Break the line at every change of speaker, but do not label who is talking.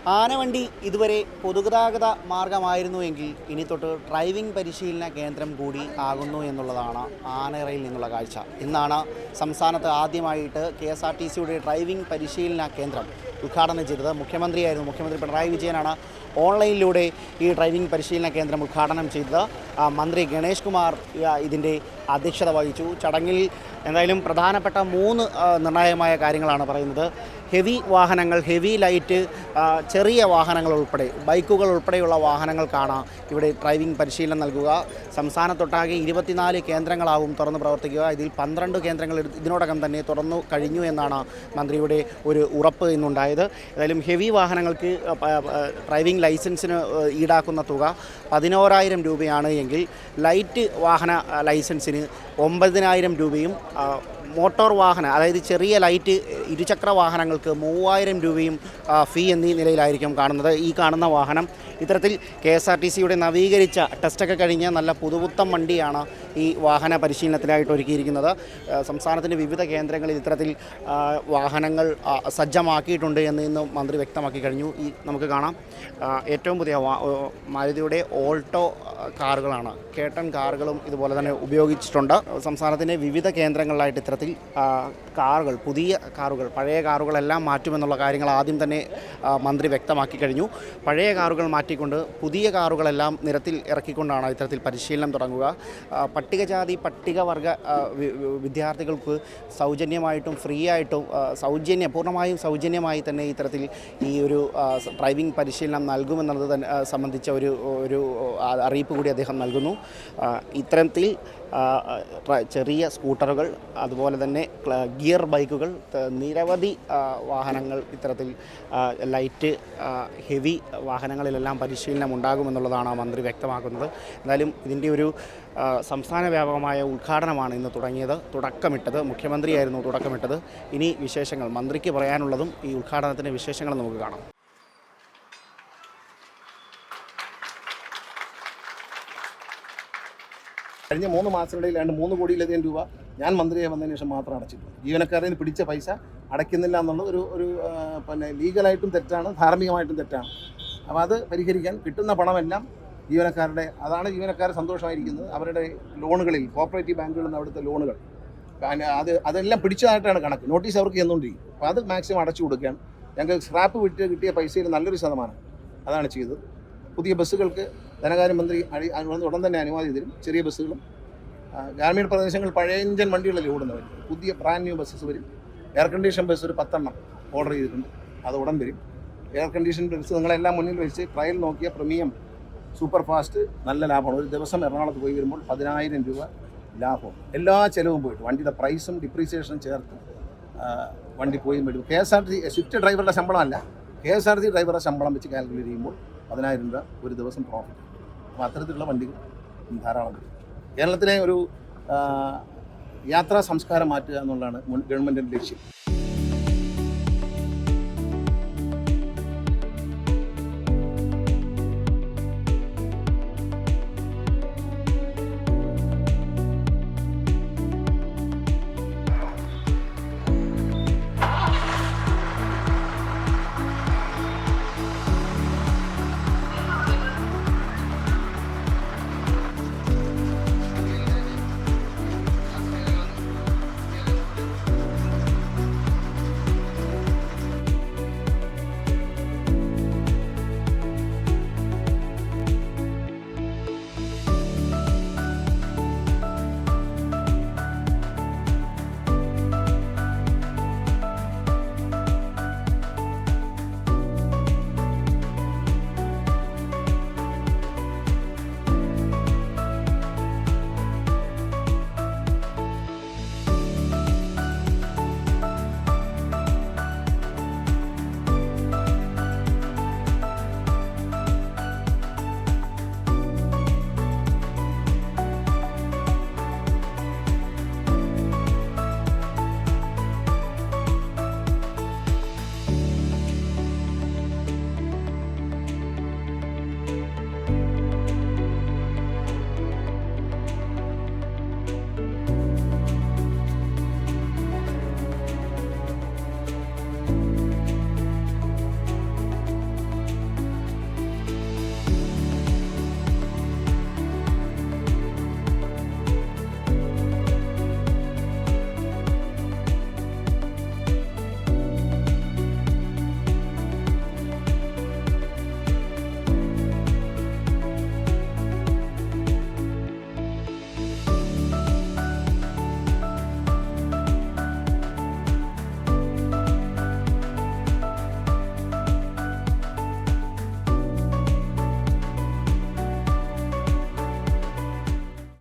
ആനവണ്ടി ഇതുവരെ പൊതുഗതാഗത മാർഗമായിരുന്നുവെങ്കിൽ ഇനി തൊട്ട് ഡ്രൈവിംഗ് പരിശീലന കേന്ദ്രം കൂടി ആകുന്നു എന്നുള്ളതാണ് ആനയറയിൽ നിന്നുള്ള കാഴ്ച. ഇന്നാണ് സംസ്ഥാനത്ത് ആദ്യമായിട്ട് KSRTCയുടെ ഡ്രൈവിംഗ് പരിശീലന കേന്ദ്രം ഉദ്ഘാടനം ചെയ്തത്. മുഖ്യമന്ത്രി പിണറായി വിജയനാണ് ഓൺലൈനിലൂടെ ഈ ഡ്രൈവിംഗ് പരിശീലന കേന്ദ്രം ഉദ്ഘാടനം ചെയ്തത്. മന്ത്രി ഗണേഷ് കുമാർ ഇതിൻ്റെ അധ്യക്ഷത വഹിച്ചു. ചടങ്ങിൽ എന്തായാലും പ്രധാനപ്പെട്ട 3 നിർണായകമായ കാര്യങ്ങളാണ് പറയുന്നത്. ഹെവി വാഹനങ്ങൾ, ഹെവി ലൈറ്റ്, ചെറിയ വാഹനങ്ങൾ ഉൾപ്പെടെ, ബൈക്കുകൾ ഉൾപ്പെടെയുള്ള വാഹനങ്ങൾക്കാണ് ഇവിടെ ഡ്രൈവിംഗ് പരിശീലനം നൽകുക. സംസ്ഥാനത്തൊട്ടാകെ 24 കേന്ദ്രങ്ങളാവും തുറന്ന് പ്രവർത്തിക്കുക. ഇതിൽ 12 കേന്ദ്രങ്ങൾ ഇതിനോടകം തന്നെ തുറന്നു കഴിഞ്ഞു എന്നാണ് മന്ത്രിയുടെ ഒരു ഉറപ്പ് ഇന്നുണ്ടായത്. ഏതായാലും ഹെവി വാഹനങ്ങൾക്ക് ഡ്രൈവിംഗ് ലൈസൻസിന് ഈടാക്കുന്ന തുക 11,000 രൂപയാണ് എങ്കിൽ ലൈറ്റ് വാഹന ലൈസൻസിന് 9,000 രൂപയും, മോട്ടോർ വാഹന അതായത് ചെറിയ ലൈറ്റ് ഇരുചക്ര വാഹനങ്ങൾക്ക് 3,000 രൂപയും ഫീ എന്നീ നിലയിലായിരിക്കും കാണുന്നത്. ഈ കാണുന്ന വാഹനം ഇത്തരത്തിൽ KSRTCയുടെ നവീകരിച്ച ടെസ്റ്റൊക്കെ കഴിഞ്ഞ നല്ല പുതുപുത്തൻ വണ്ടിയാണ് ഈ വാഹന പരിശീലനത്തിനായിട്ട് ഒരുക്കിയിരിക്കുന്നത്. സംസ്ഥാനത്തിൻ്റെ വിവിധ കേന്ദ്രങ്ങളിൽ ഇത്തരത്തിൽ വാഹനങ്ങൾ സജ്ജമാക്കിയിട്ടുണ്ട് എന്ന് ഇന്ന് മന്ത്രി വ്യക്തമാക്കി കഴിഞ്ഞു. നമുക്ക് കാണാം ഏറ്റവും പുതിയ മാരുതിയുടെ ഓൾട്ടോ കാറുകളാണ്, കേട്ടൺ കാറുകളും ഇതുപോലെ തന്നെ ഉപയോഗിച്ചിട്ടുണ്ട്. സംസ്ഥാനത്തിൻ്റെ വിവിധ കേന്ദ്രങ്ങളിലായിട്ട് ഇത്തരത്തിൽ കാറുകൾ, പുതിയ കാറുകൾ, പഴയ കാറുകളെല്ലാം മാറ്റുമെന്നുള്ള കാര്യങ്ങൾ ആദ്യം തന്നെ മന്ത്രി വ്യക്തമാക്കി കഴിഞ്ഞു. പഴയ കാറുകൾ മാറ്റിക്കൊണ്ട് പുതിയ കാറുകളെല്ലാം നിരത്തിൽ ഇറക്കിക്കൊണ്ടാണ് ഇത്തരത്തിൽ പരിശീലനം തുടങ്ങുക. പട്ടികജാതി പട്ടികവർഗ വിദ്യാർത്ഥികൾക്ക് സൗജന്യമായിട്ടും ഫ്രീ ആയിട്ടും പൂർണ്ണമായും സൗജന്യമായി തന്നെ ഇത്തരത്തിൽ ഈ ഒരു ഡ്രൈവിംഗ് പരിശീലനം നൽകുമെന്നുള്ളത് തന്നെ സംബന്ധിച്ച ഒരു അറിയിപ്പ് കൂടി അദ്ദേഹം നൽകുന്നു. ഇത്തരത്തിൽ ചെറിയ സ്കൂട്ടറുകൾ, അതുപോലെ തന്നെ ഗിയർ ബൈക്കുകൾ, നിരവധി വാഹനങ്ങൾ, ഇത്തരത്തിൽ ലൈറ്റ് ഹെവി വാഹനങ്ങളിലെല്ലാം പരിശീലനം ഉണ്ടാകുമെന്നുള്ളതാണ് മന്ത്രി വ്യക്തമാക്കുന്നത്. എന്തായാലും ഇതിൻ്റെ ഒരു സംസ്ഥാന വ്യാപകമായ ഉദ്ഘാടനമാണ് ഇന്ന് തുടക്കമിട്ടത്. മുഖ്യമന്ത്രിയായിരുന്നു തുടക്കമിട്ടത്. ഇനി വിശേഷങ്ങൾ, മന്ത്രിക്ക് പറയാനുള്ളതും ഈ ഉദ്ഘാടനത്തിൻ്റെ വിശേഷങ്ങൾ നമുക്ക് കാണാം.
കഴിഞ്ഞ 3 മാസത്തിനിടയിൽ 3 കോടിയിലധികം രൂപ ഞാൻ മന്ത്രിയെ വന്നതിന് ശേഷം മാത്രം അടച്ചിട്ടുണ്ട്. ജീവനക്കാരിൽ നിന്ന് പിടിച്ച പൈസ അടയ്ക്കുന്നില്ല എന്നുള്ളത് ഒരു ലീഗലായിട്ടും തെറ്റാണ്, ധാർമ്മികമായിട്ടും തെറ്റാണ്. അപ്പോൾ അത് പരിഹരിക്കാൻ കിട്ടുന്ന പണമെല്ലാം അതാണ് ജീവനക്കാർ സന്തോഷമായിരിക്കുന്നത്. അവരുടെ ലോണുകളിൽ, കോപ്പറേറ്റീവ് ബാങ്കുകളിൽ നിന്ന് അവിടുത്തെ ലോണുകൾ അതെല്ലാം പിടിച്ചതായിട്ടാണ് കണക്ക്. നോട്ടീസ് അവർക്ക് ചെന്നുകൊണ്ടിരിക്കും. അപ്പോൾ അത് മാക്സിമം അടച്ചു കൊടുക്കുകയാണ്. ഞങ്ങൾക്ക് സ്ക്രാപ്പ് വിറ്റ് കിട്ടിയ പൈസയിൽ നല്ലൊരു ശതമാനം അതാണ് ചെയ്തത്. പുതിയ ബസ്സുകൾക്ക് ധനകാര്യമന്ത്രി ഉടൻ തന്നെ അനുമതി തരും. ചെറിയ ബസ്സുകളും ഗ്രാമീണ പ്രദേശങ്ങൾ പഴയ എഞ്ചിൻ വണ്ടികളല്ലേ ഓടുന്നവർ, പുതിയ ബ്രാൻഡ് ന്യൂ ബസ്സസ് വരും. എയർ കണ്ടീഷൻ ബസ് ഒരു 10 എണ്ണം ഓർഡർ ചെയ്തിട്ടുണ്ട്, അത് ഉടൻ വരും. എയർ കണ്ടീഷൻ ബസ് നിങ്ങളെല്ലാം മുന്നിൽ വെച്ച് ട്രയൽ നോക്കിയ പ്രീമിയം സൂപ്പർ ഫാസ്റ്റ് നല്ല ലാഭമാണ്. ഒരു ദിവസം എറണാകുളത്ത് പോയി വരുമ്പോൾ 10,000 രൂപ ലാഭം. എല്ലാ ചിലവും പോയിട്ട് വണ്ടിയുടെ പ്രൈസും ഡിപ്രീസിയേഷനും ചേർത്ത് വണ്ടി പോയി വരും. KSRTC സ്വിഫ്റ്റ് ഡ്രൈവറുടെ ശമ്പളമല്ല, KSRTC ഡ്രൈവറുടെ ശമ്പളം വെച്ച് കാൽക്കുലേറ്റ് ചെയ്യുമ്പോൾ 10,000 രൂപ ഒരു ദിവസം പ്രോഫിറ്റ്. അപ്പോൾ അത്തരത്തിലുള്ള വണ്ടികൾ ധാരാളം വരും. കേരളത്തിലെ ഒരു യാത്രാ സംസ്കാരം മാറ്റുക എന്നുള്ളതാണ് ഗവൺമെൻറ്റിൻ്റെ ലക്ഷ്യം.